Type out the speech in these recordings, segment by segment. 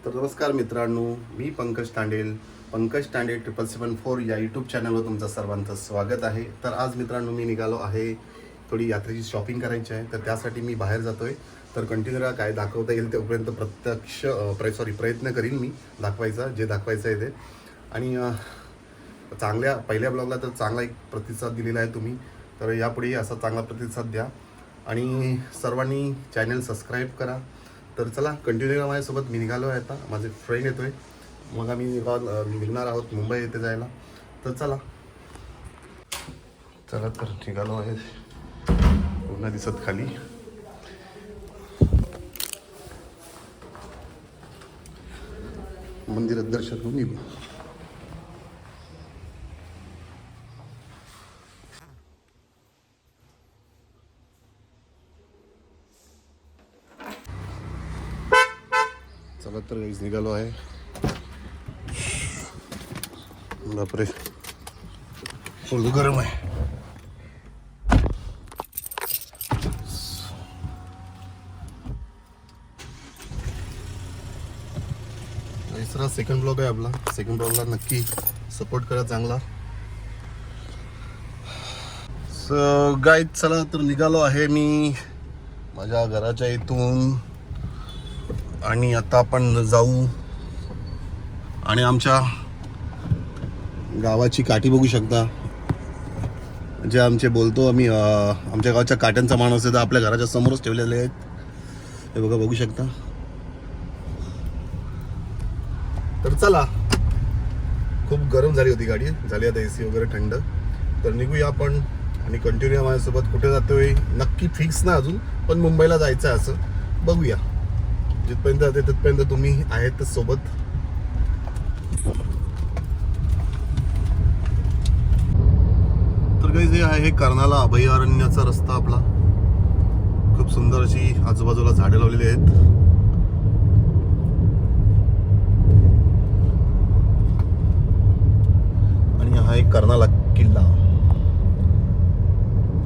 तर नमस्कार मित्रांनो, मी पंकज तांडेल. पंकज तांडेल 7774 या यूट्यूब चॅनलवर तुमचं सर्वांचं स्वागत आहे. तर आज मित्रांनो मी निघालो आहे, थोडी यात्रेची शॉपिंग करायची आहे. तर त्यासाठी मी बाहेर जातो आहे. तर कंटिन्यू राहा, काय दाखवता येईल तेवढपर्यंत प्रयत्न करीन मी दाखवायचा, जे दाखवायचं आहे ते. आणि पहिल्या ब्लॉगला तर चांगला एक प्रतिसाद दिलेला आहे तुम्ही. तर यापुढेही असा चांगला प्रतिसाद द्या आणि सर्वांनी चॅनल सबस्क्राईब करा. तर चला कंटिन्यू माझ्यासोबत. मी निघालो आहे आता, माझे फ्रेंड येतो आहे, मग आम्ही निघणार आहोत मुंबई येथे जायला. तर चला तर निघालो आहे. पुन्हा दिसत खाली मंदिरात दर्शन करून निघू. चला तर गाईज निघालो आहे. बापरे, फुल गरम आहे. तिसरा सेकंड ब्लॉग आहे आपला. सेकंड ब्लॉगला नक्की सपोर्ट करा चांगला. सो गाईज चला तर निघालो आहे मी माझ्या घराच्या इथून. आणि आता आपण जाऊ आणि आमच्या गावाची काठी बघू शकता. जे आमचे बोलतो आम्ही आमच्या गावाच्या काट्यांचा माणूस आहे, तर आपल्या घराच्या समोरच ठेवलेले आहेत. हे बघा, बघू शकता. तर चला, खूप गरम झाली होती गाडी, झाली आता AC वगैरे थंड. तर निघूया आपण आणि कंटिन्यू माझ्यासोबत. कुठे जातोय नक्की फिक्स ना अजून, पण मुंबईला जायचं आहे असं बघूया. जिथपर्यंत जाते तिथपर्यंत तुम्ही आहेत सोबत. तर काही जे आहे कर्नाला अभयारण्याचा रस्ता आपला. खूप सुंदर अशी आजूबाजूला झाडे लावलेली आहेत. आणि हा एक कर्नाला किल्ला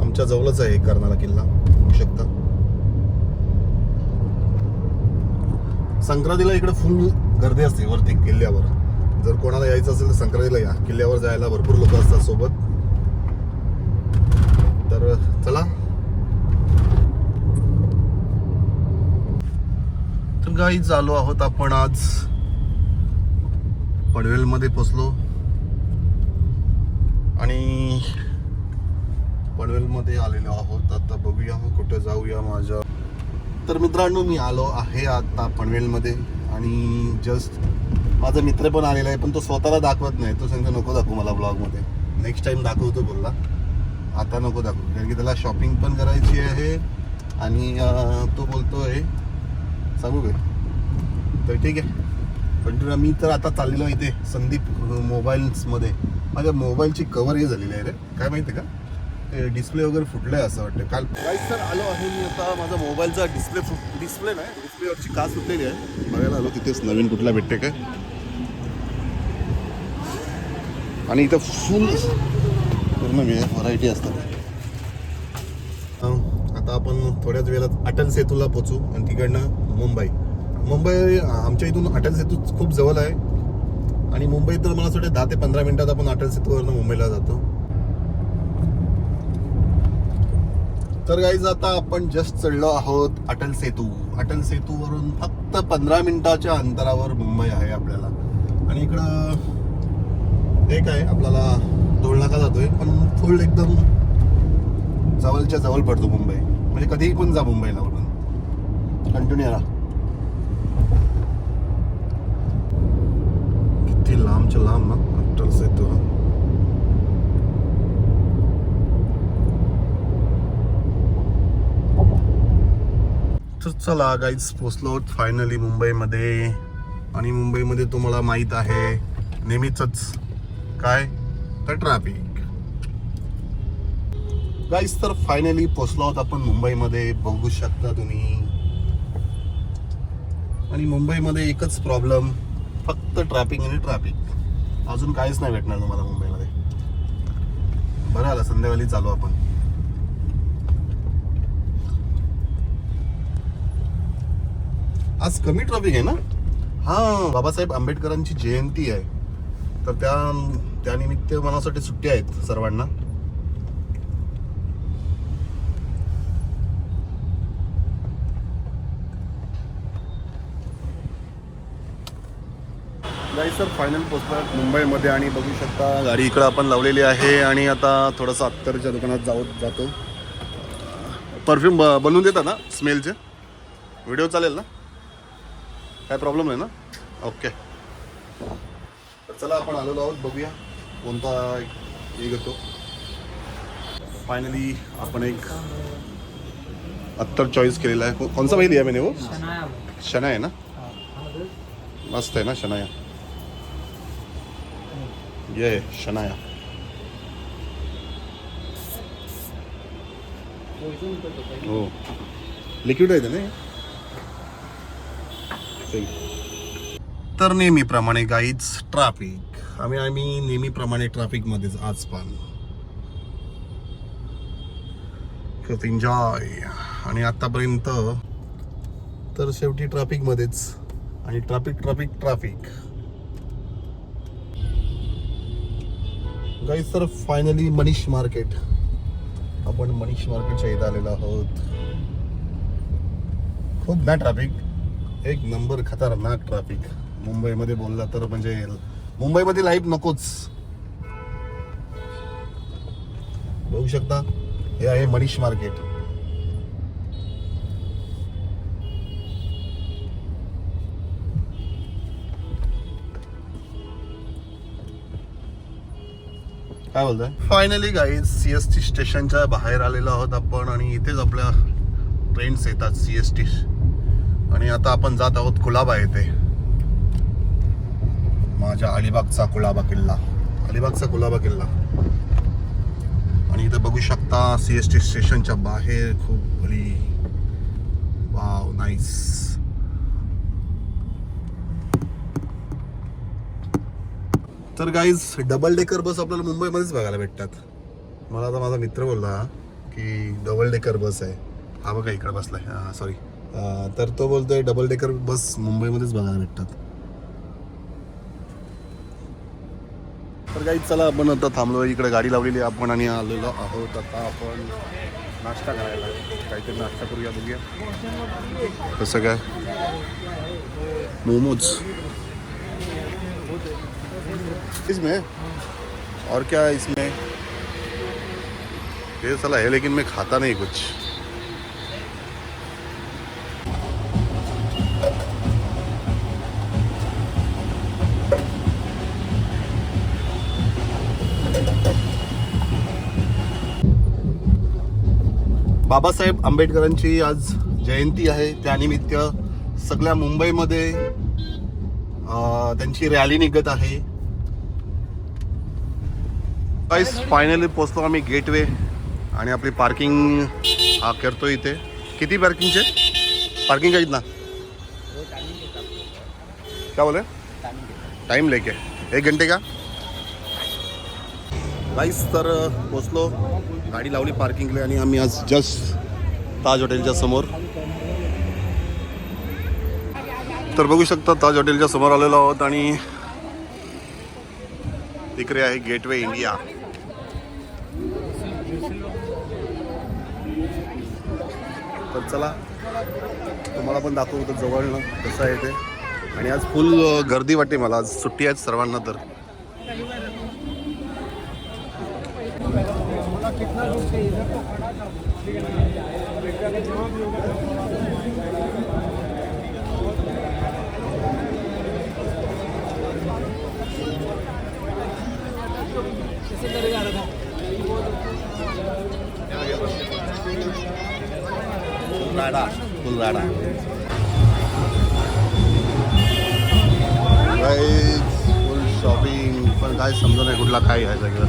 आमच्या जवळच आहे. कर्नाला किल्ला बघू शकता. संक्रांतीला इकडे फुल गर्दी असते वरती किल्ल्यावर. जर कोणाला यायचं असेल तर संक्रांतीला या. किल्ल्यावर जायला भरपूर लोक असतात सोबत. तर चला. तर गाईज आलो आहोत आपण आज पनवेलमध्ये पोचलो आणि पनवेलमध्ये आलेलो आहोत. आता बघूया कुठे जाऊया माझ्या. तर मित्रांनो मी आलो आहे आता पनवेलमध्ये आणि जस्ट माझा मित्र पण आलेला आहे, पण तो स्वतःला दाखवत नाही. तो सांगतो नको दाखवू मला ब्लॉगमध्ये, नेक्स्ट टाइम दाखवतो बोलला. आता नको दाखवू, कारण की त्याला शॉपिंग पण करायची आहे आणि तो बोलतोय सांगू काय. तर ठीक आहे कंटिन्यू. मी तर आता चाललेलो इथे संदीप मोबाईल्समध्ये. माझ्या मोबाईलची कवर हे झालेली आहे रे, काय माहिती का, डिस्प्ले वगैरे फुटलाय असं वाटतं. काल तर आलो आहे मी आता. माझा मोबाईलचा डिस्प्लेवरची काच फुटलेली आहे. बघायला आलो तिथेच नवीन कुठला भेटते काय. आणि इथं फुल पूर्ण व्हरायटी असतात. आता आपण थोड्याच वेळात अटल सेतूला पोचू आणि तिकडनं मुंबई आमच्या इथून अटल सेतू खूप जवळ आहे. आणि मुंबई तर मला असं वाटतं 10 ते 15 मिनिटात आपण अटल सेतूवरनं मुंबईला जातो. तर गाईज आता आपण जस्ट चढलो आहोत अटल सेतू. अटल सेतूवरून फक्त 15 मिनिटाच्या अंतरावर मुंबई आहे आपल्याला. आणि इकडं एक आहे आपल्याला टोल नाका जातोय, पण फुल एकदम जवळच्या जवळ पडतो मुंबई. म्हणजे कधीही पण जा मुंबईला आपण. कंटिन्यू राहा. किती लांबच्या लांब ना अटल सेतू. तर चला गाईज पोचलो फायनली मुंबईमध्ये. आणि मुंबईमध्ये तुम्हाला माहीत आहे नेहमीच काय तर ट्रॅफिक. गाईज तर फायनली पोचलो आहोत आपण मुंबईमध्ये, बघू शकता तुम्ही. आणि मुंबईमध्ये एकच प्रॉब्लेम, फक्त ट्रॅफिक आणि ट्रॅफिक. अजून काहीच नाही भेटणार तुम्हाला मुंबईमध्ये. बरं आलं संध्याकाळी चालू आपण. आज कमी ट्रॅफिक आहे ना. हां, बाबासाहेब आंबेडकरांची जयंती आहे, तर त्यानिमित्त मनासाठी सुट्टी आहेत सर्वांना. गाईस सर फायनल पोहोचलो मुंबईमध्ये आणि बघू शकता गाडी इकडं आपण लावलेली आहे आणि आता थोडंसं अत्तरच्या दुकानात जातो. परफ्यूम बनवून देतात ना स्मेलचे? व्हिडिओ चालेल ना? काय प्रॉब्लेम नाही ना? ओके, तर चला आपण आलेलो आहोत, बघूया कोणता हे घेतो. फायनली आपण एक अत्तर चॉईस केलेला आहे. कोणसा भाई लिया मैंने वो? शना आहे ना? मस्त आहे ना शनाया? ये शनाया हो, लिक्विड आहे ना. तर नेहमीप्रमाणे गाईज ट्रॅफिक, आम्ही नेहमीप्रमाणे ट्रॅफिकमध्येच आज पण खूप एन्जॉय. आणि आतापर्यंत तर शेवटी ट्रॅफिकमध्येच आणि ट्रॅफिक गाईज. तर फायनली मनीष मार्केट, आपण मनीष मार्केटच्या इथं आलेलो आहोत. खूप ना ट्रॅफिक, एक नंबर खतरनाक ट्रॅफिक. मुंबईमध्ये बोलला तर म्हणजे मुंबईमध्ये लाईफ नकोच. बघू शकता हे आहे मनीष मार्केट. काय बोलताय? फायनली गाईज CST स्टेशनच्या बाहेर आलेलो आहोत आपण आणि इथेच आपल्या ट्रेन्स येतात CST. आणि आता आपण जात आहोत कुलाबा येथे, माझ्या अलिबागचा कुलाबा किल्ला. आणि इथे बघू शकता CST स्टेशनच्या बाहेर खूप भली, वाव नाईस. तर गाईज डबल डेकर बस आपल्याला मुंबईमध्येच बघायला भेटतात. मला आता माझा मित्र बोलला की डबल डेकर बस आहे. हा बघा इकडे बसलाय, सॉरी. तर तो बोलतोय डबल डेकर बस मुंबईमध्येच बघायला भेटतात. तर गाईज चला आपण आता थांबलो, इकडे गाडी लावलेली आपण आणि आलेलो आहोत आता आपण नाश्ता करायला. काहीतरी नाश्ता करूया, बघूया कसं काय. मोमोज इसमें और क्या है इसमें, ये साला है लेकिन मैं खाता नहीं कुछ. बाबासाहेब आंबेडकरांची आज जयंती आहे, त्यानिमित्त सगळ्या मुंबईमध्ये त्यांची रॅली निघत आहे. गाईस फायनली पोचलो आम्ही गेटवे आणि आपली पार्किंग करतो इथे. किती पार्किंगचे? पार्किंग का कितना? क्या बोले? टाइम लेके 1 घंटे का? गाईस तर पोचलो, गाडी लावली पार्किंगला आणि आम्ही आज जस्ट ताज हॉटेलच्या समोर. तर बघू शकता ताज हॉटेलच्या समोर आलेलो आहोत आणि तिकडे आहे गेटवे इंडिया. तर चला तुम्हाला पण दाखवतो जवळनं कसं आहे ते. आणि आज फुल गर्दी वाटते मला, आज सुट्टी आहे सर्वांना. तर फुल राडा फुल शॉपिंग. पण काय समजा नाही कुठला काय आहे सगळं,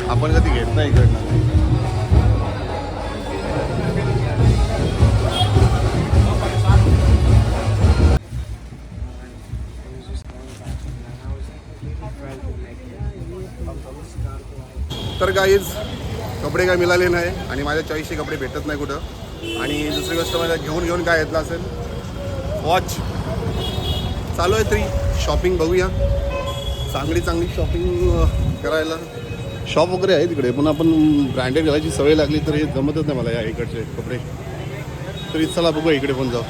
आपण कधी घेत नाही इकडनं. तर गाईज कपडे काय मिळाले नाही आणि माझ्या चॉईसचे कपडे भेटत नाही कुठं. आणि दुसरी गोष्ट मला घेऊन काय घेतलं असेल, वॉच चालू आहे तरी शॉपिंग बघूया. चांगली शॉपिंग करायला शॉप वगैरे आहे तिकडे, पण आपण ब्रँडेड घालायची सवय लागली तर हे जमतच नाही मला या इकडचे कपडे. तरी चला बघूया इकडे पण जाऊ.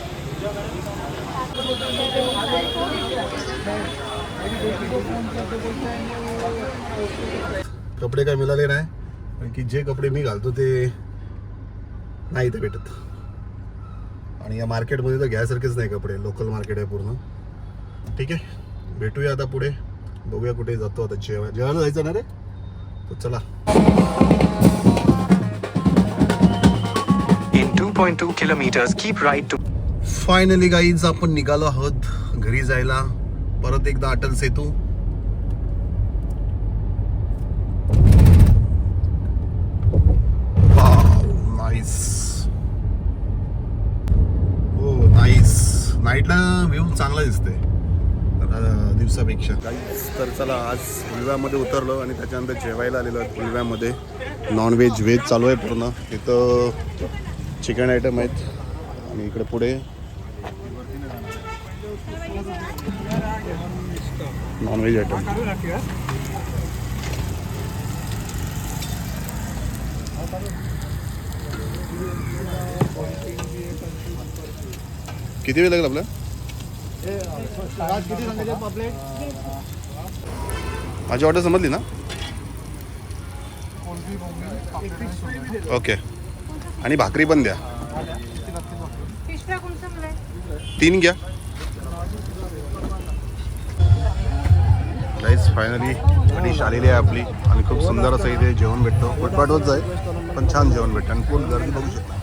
कपडे काय मिळाले नाही, कारण की जे कपडे मी घालतो ते नाही इथे भेटत. आणि या मार्केटमध्ये तर घ्यायसारखेच नाही कपडे, लोकल मार्केट आहे पूर्ण. ठीक आहे, भेटूया आता पुढे, बघूया कुठे जातो आता. जेवायला जायचं ना रे, तर चला. In 2.2 kilometers, keep right to. Finally guys आपण निघालो आहोत घरी जायला. परत एकदा अटल सेतू. नाईस, हो नाईस. नाईटला व्ह्यू चांगला दिसतोय दिवसापेक्षा. तर चला, आज उलव्यामध्ये उतरलो आणि त्याच्यानंतर जेवायला आलेलो आहे. उलव्यामध्ये नॉनव्हेज व्हेज चालू आहे पूर्ण. इथं चिकन आयटम आहेत आणि इकडे पुढे नॉनव्हेज आयटम. किती वेळ लागेल आपल्या? माझी ऑर्डर समजली ना? ओके, आणि भाकरी पण द्या. 3 घ्या. गाईस फायनली डिश आलेली आहे आपली आणि खूप सुंदर असं इथे जेवण भेटतो. फुटपाटवरच आहे पण छान जेवण भेटतं आणि फुल गर्दी बघू शकता.